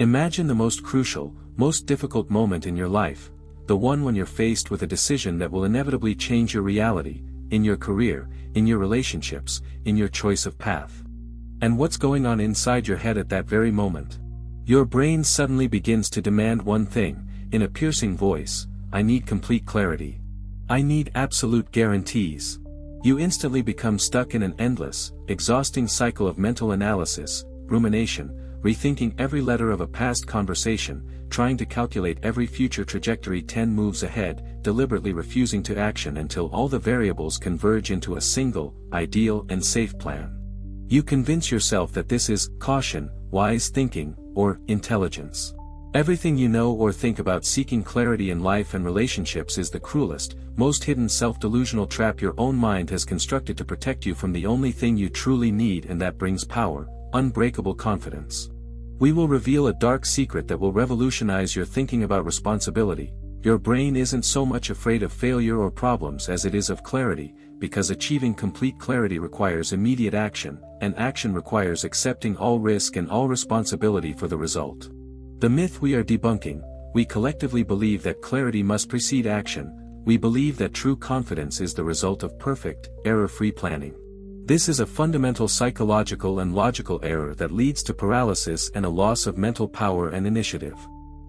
Imagine the most crucial, most difficult moment in your life, the one when you're faced with a decision that will inevitably change your reality, in your career, in your relationships, in your choice of path. And what's going on inside your head at that very moment? Your brain suddenly begins to demand one thing, in a piercing voice: I need complete clarity. I need absolute guarantees. You instantly become stuck in an endless, exhausting cycle of mental analysis, rumination, rethinking every letter of a past conversation, trying to calculate every future trajectory 10 moves ahead, deliberately refusing to action until all the variables converge into a single, ideal and safe plan. You convince yourself that this is caution, wise thinking, or intelligence. Everything you know or think about seeking clarity in life and relationships is the cruelest, most hidden self-delusional trap your own mind has constructed to protect you from the only thing you truly need, and that brings power, unbreakable confidence. We will reveal a dark secret that will revolutionize your thinking about responsibility. Your brain isn't so much afraid of failure or problems as it is of clarity, because achieving complete clarity requires immediate action, and action requires accepting all risk and all responsibility for the result. The myth we are debunking: we collectively believe that clarity must precede action. We believe that true confidence is the result of perfect, error-free planning. This is a fundamental psychological and logical error that leads to paralysis and a loss of mental power and initiative.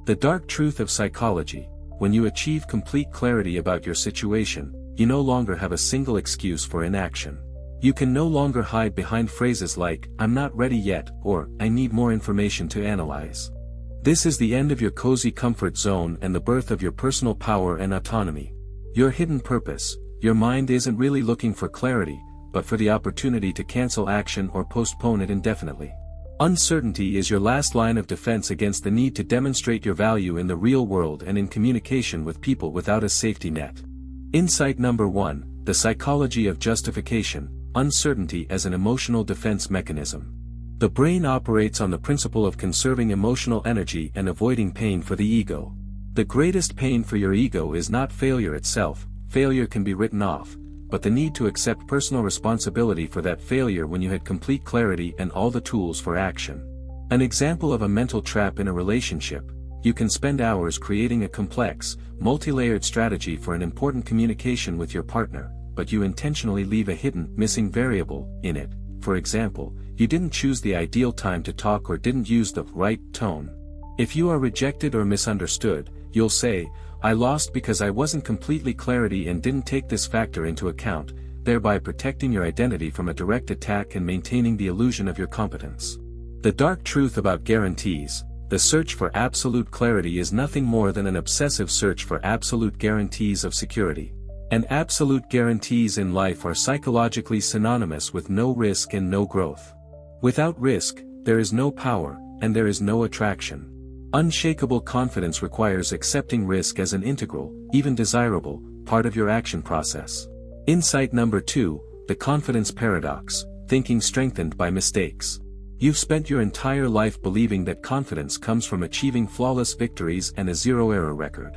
The dark truth of psychology: when you achieve complete clarity about your situation, you no longer have a single excuse for inaction. You can no longer hide behind phrases like, "I'm not ready yet," or "I need more information to analyze." This is the end of your cozy comfort zone and the birth of your personal power and autonomy. Your hidden purpose: your mind isn't really looking for clarity, but for the opportunity to cancel action or postpone it indefinitely. Uncertainty is your last line of defense against the need to demonstrate your value in the real world and in communication with people without a safety net. Insight number 1: the psychology of justification, uncertainty as an emotional defense mechanism. The brain operates on the principle of conserving emotional energy and avoiding pain for the ego. The greatest pain for your ego is not failure itself. Failure can be written off, but the need to accept personal responsibility for that failure when you had complete clarity and all the tools for action. An example of a mental trap in a relationship: you can spend hours creating a complex, multi-layered strategy for an important communication with your partner, but you intentionally leave a hidden, missing variable in it. For example, you didn't choose the ideal time to talk or didn't use the right tone. If you are rejected or misunderstood, you'll say, "I lost because I wasn't completely clarity and didn't take this factor into account," thereby protecting your identity from a direct attack and maintaining the illusion of your competence. The dark truth about guarantees: the search for absolute clarity is nothing more than an obsessive search for absolute guarantees of security. And absolute guarantees in life are psychologically synonymous with no risk and no growth. Without risk, there is no power, and there is no attraction. Unshakable confidence requires accepting risk as an integral, even desirable, part of your action process. Insight number 2: the confidence paradox, thinking strengthened by mistakes. You've spent your entire life believing that confidence comes from achieving flawless victories and a zero-error record.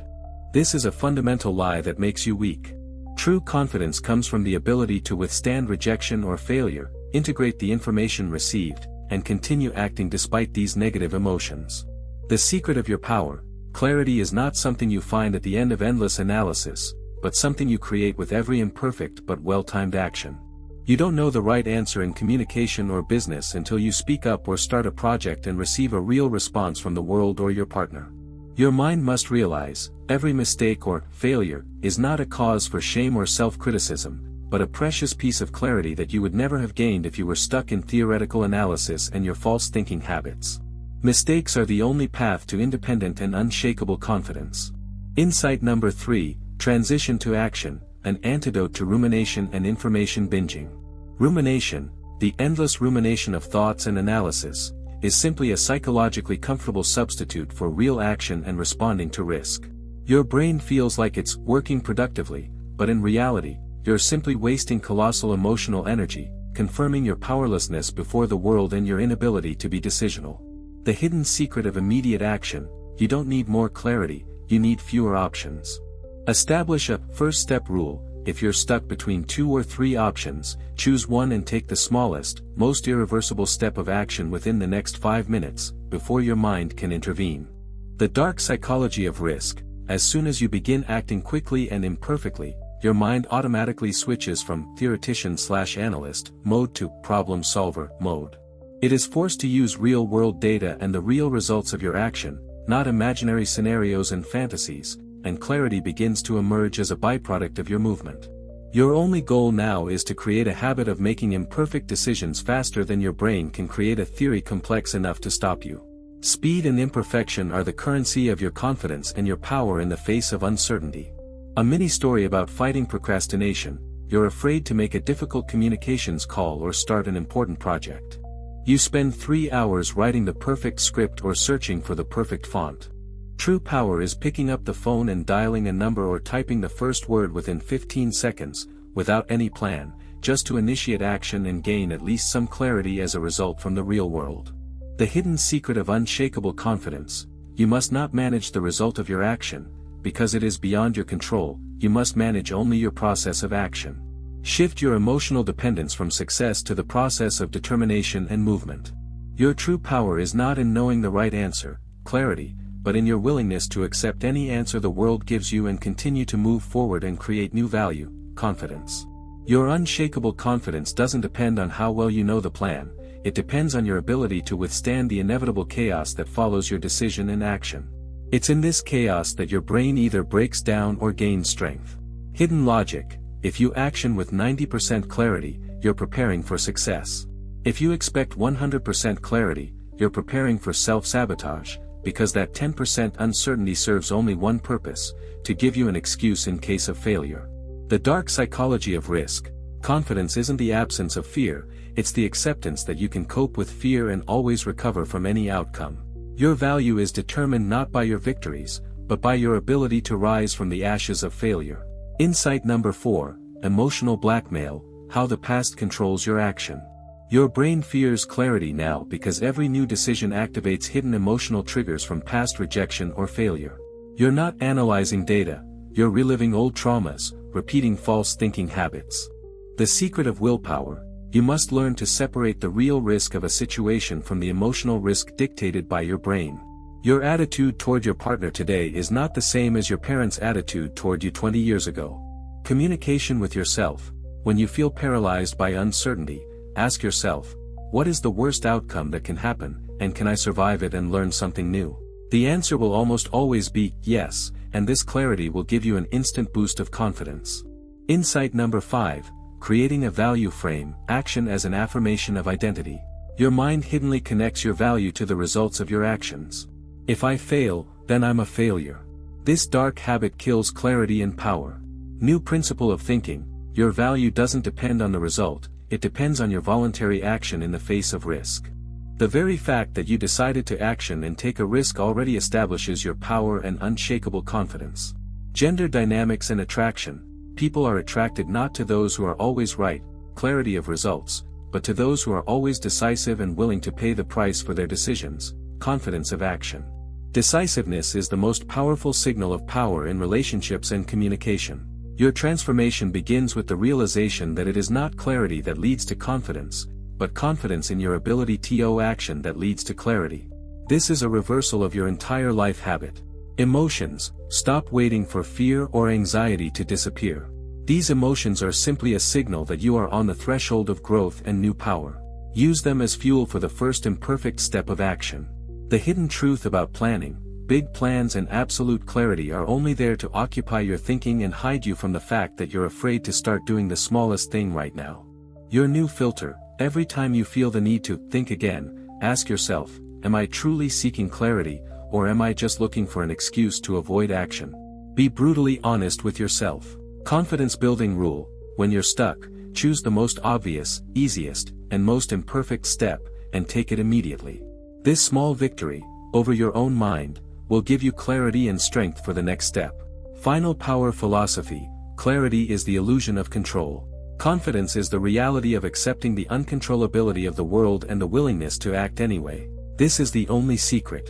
This is a fundamental lie that makes you weak. True confidence comes from the ability to withstand rejection or failure, integrate the information received, and continue acting despite these negative emotions. The secret of your power: clarity is not something you find at the end of endless analysis, but something you create with every imperfect but well-timed action. You don't know the right answer in communication or business until you speak up or start a project and receive a real response from the world or your partner. Your mind must realize, every mistake or failure is not a cause for shame or self-criticism, but a precious piece of clarity that you would never have gained if you were stuck in theoretical analysis and your false thinking habits. Mistakes are the only path to independent and unshakable confidence. Insight number 3: transition to action, an antidote to rumination and information binging. Rumination, the endless rumination of thoughts and analysis, is simply a psychologically comfortable substitute for real action and responding to risk. Your brain feels like it's working productively, but in reality, you're simply wasting colossal emotional energy, confirming your powerlessness before the world and your inability to be decisional. The hidden secret of immediate action: you don't need more clarity, you need fewer options. Establish a first-step rule: if you're stuck between 2 or 3 options, choose one and take the smallest, most irreversible step of action within the next 5 minutes, before your mind can intervene. The dark psychology of risk: as soon as you begin acting quickly and imperfectly, your mind automatically switches from theoretician/analyst mode to problem solver mode. It is forced to use real-world data and the real results of your action, not imaginary scenarios and fantasies, and clarity begins to emerge as a byproduct of your movement. Your only goal now is to create a habit of making imperfect decisions faster than your brain can create a theory complex enough to stop you. Speed and imperfection are the currency of your confidence and your power in the face of uncertainty. A mini story about fighting procrastination: you're afraid to make a difficult communications call or start an important project. You spend 3 hours writing the perfect script or searching for the perfect font. True power is picking up the phone and dialing a number or typing the first word within 15 seconds, without any plan, just to initiate action and gain at least some clarity as a result from the real world. The hidden secret of unshakable confidence: you must not manage the result of your action, because it is beyond your control. You must manage only your process of action. Shift your emotional dependence from success to the process of determination and movement. Your true power is not in knowing the right answer, clarity, but in your willingness to accept any answer the world gives you and continue to move forward and create new value, confidence. Your unshakable confidence doesn't depend on how well you know the plan, it depends on your ability to withstand the inevitable chaos that follows your decision and action. It's in this chaos that your brain either breaks down or gains strength. Hidden logic: if you action with 90% clarity, you're preparing for success. If you expect 100% clarity, you're preparing for self-sabotage, because that 10% uncertainty serves only one purpose: to give you an excuse in case of failure. The dark psychology of risk: confidence isn't the absence of fear, it's the acceptance that you can cope with fear and always recover from any outcome. Your value is determined not by your victories, but by your ability to rise from the ashes of failure. Insight number 4, emotional blackmail: how the past controls your action. Your brain fears clarity now because every new decision activates hidden emotional triggers from past rejection or failure. You're not analyzing data, you're reliving old traumas, repeating false thinking habits. The secret of willpower: you must learn to separate the real risk of a situation from the emotional risk dictated by your brain. Your attitude toward your partner today is not the same as your parents' attitude toward you 20 years ago. Communication with yourself: when you feel paralyzed by uncertainty, ask yourself, what is the worst outcome that can happen, and can I survive it and learn something new? The answer will almost always be yes, and this clarity will give you an instant boost of confidence. Insight number 5, creating a value frame: action as an affirmation of identity. Your mind hiddenly connects your value to the results of your actions. If I fail, then I'm a failure. This dark habit kills clarity and power. New principle of thinking: your value doesn't depend on the result, it depends on your voluntary action in the face of risk. The very fact that you decided to action and take a risk already establishes your power and unshakable confidence. Gender dynamics and attraction: people are attracted not to those who are always right, clarity of results, but to those who are always decisive and willing to pay the price for their decisions, confidence of action. Decisiveness is the most powerful signal of power in relationships and communication. Your transformation begins with the realization that it is not clarity that leads to confidence, but confidence in your ability to action that leads to clarity. This is a reversal of your entire life habit. Emotions: stop waiting for fear or anxiety to disappear. These emotions are simply a signal that you are on the threshold of growth and new power. Use them as fuel for the first imperfect step of action. The hidden truth about planning: big plans and absolute clarity are only there to occupy your thinking and hide you from the fact that you're afraid to start doing the smallest thing right now. Your new filter: every time you feel the need to think again, ask yourself, am I truly seeking clarity, or am I just looking for an excuse to avoid action? Be brutally honest with yourself. Confidence building rule: when you're stuck, choose the most obvious, easiest, and most imperfect step, and take it immediately. This small victory, over your own mind, will give you clarity and strength for the next step. Final power philosophy: clarity is the illusion of control. Confidence is the reality of accepting the uncontrollability of the world and the willingness to act anyway. This is the only secret.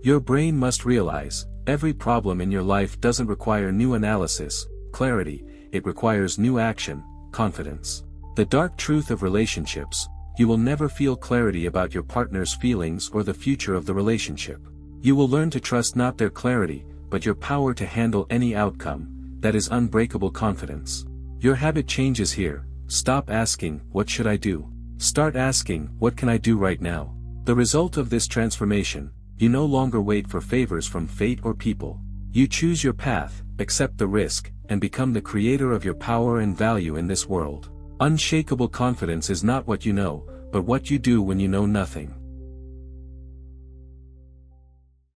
Your brain must realize, every problem in your life doesn't require new analysis, clarity, it requires new action, confidence. The dark truth of relationships: You will never feel clarity about your partner's feelings or the future of the relationship. You will learn to trust not their clarity, but your power to handle any outcome. That is unbreakable confidence. Your habit changes here. Stop asking, "What should I do?" Start asking, "What can I do right now?" The result of this transformation: you no longer wait for favors from fate or people. You choose your path, accept the risk, and become the creator of your power and value in this world. Unshakable confidence is not what you know, but what you do when you know nothing.